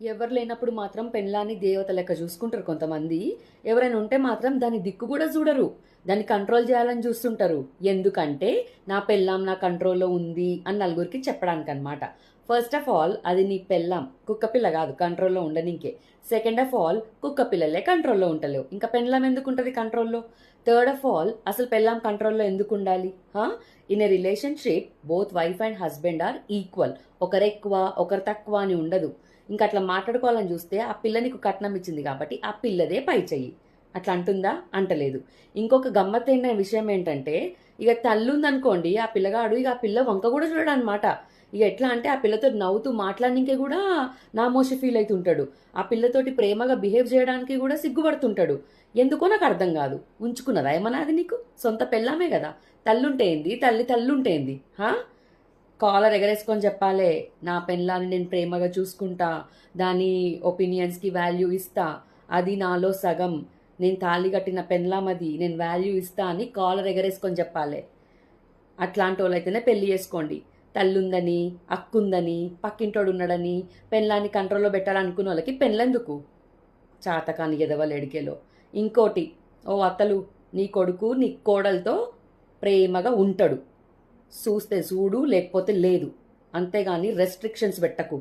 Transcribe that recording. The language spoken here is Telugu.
ఎవరు లేనప్పుడు మాత్రం పెళ్ళాన్ని దేవత లెక్క చూసుకుంటారు కొంతమంది. ఎవరైనా ఉంటే మాత్రం దాని దిక్కు కూడా చూడరు. దాన్ని కంట్రోల్ చేయాలని చూస్తుంటారు. ఎందుకంటే నా పెళ్ళాం నా కంట్రోల్లో ఉంది అని నలుగురికి చెప్పడానికి అనమాట. ఫస్ట్ ఆఫ్ ఆల్ అది నీ పెళ్ళాం, కుక్క పిల్ల కాదు కంట్రోల్లో ఉండనికే. సెకండ్ ఆఫ్ ఆల్ కుక్క పిల్లలే కంట్రోల్లో ఉంటలేవు, ఇంకా పెళ్ళాం ఎందుకు ఉంటుంది కంట్రోల్లో? థర్డ్ ఆఫ్ ఆల్ అసలు పెళ్ళాం కంట్రోల్లో ఎందుకు ఉండాలి? In a relationship both wife and husband are equal. ఒకరు ఎక్కువ ఒకరు తక్కువ అని ఉండదు. ఇంకా అట్లా మాట్లాడుకోవాలని చూస్తే ఆ పిల్ల నీకు కట్నం ఇచ్చింది కాబట్టి ఆ పిల్లదే పై చెయ్యి. అట్లా అంటుందా? అంటలేదు. ఇంకొక గమ్మత్తైన విషయం ఏంటంటే, ఇక తల్లుందనుకోండి ఆ పిల్లగాడు ఇక ఆ పిల్ల వంక కూడా చూడడు అనమాట. ఇక ఎట్లా అంటే ఆ పిల్లతో నవ్వుతూ మాట్లాడడానికి కూడా నామోషి ఫీల్ అవుతుంటాడు. ఆ పిల్లతోటి ప్రేమగా బిహేవ్ చేయడానికి కూడా సిగ్గుపడుతుంటాడు. ఎందుకో నాకు అర్థం కాదు. ఉంచుకున్నదా ఏమన్నా అది నీకు? సొంత పెళ్ళామే కదా. తల్లుంటే ఏంది, తల్లుంటే ఏంది? కాలర్ ఎగరేసుకొని చెప్పాలే, నా పెళ్ళాన్ని నేను ప్రేమగా చూసుకుంటా, దాని ఒపీనియన్స్కి వాల్యూ ఇస్తా, అది నాలో సగం, నేను తాళి కట్టిన పెళ్ళాం అది, నేను వాల్యూ ఇస్తా అని కాలర్ ఎగరేసుకొని చెప్పాలి. అట్లాంటి వాళ్ళైతేనే పెళ్లి చేసుకోండి. తల్లుందని అక్కుందని పక్కింటోడు ఉన్నాడని పెళ్ళాన్ని కంట్రోల్లో పెట్టాలనుకున్న వాళ్ళకి పెళ్ళెందుకు? చాతకాని ఎదవలు ఎడికేలో. ఇంకోటి, ఓ అత్తలు, నీ కొడుకు నీ కోడలతో ప్రేమగా ఉంటాడు, చూస్తే చూడు లేకపోతే లేదు, అంతేగాని రెస్ట్రిక్షన్స్ పెట్టకు.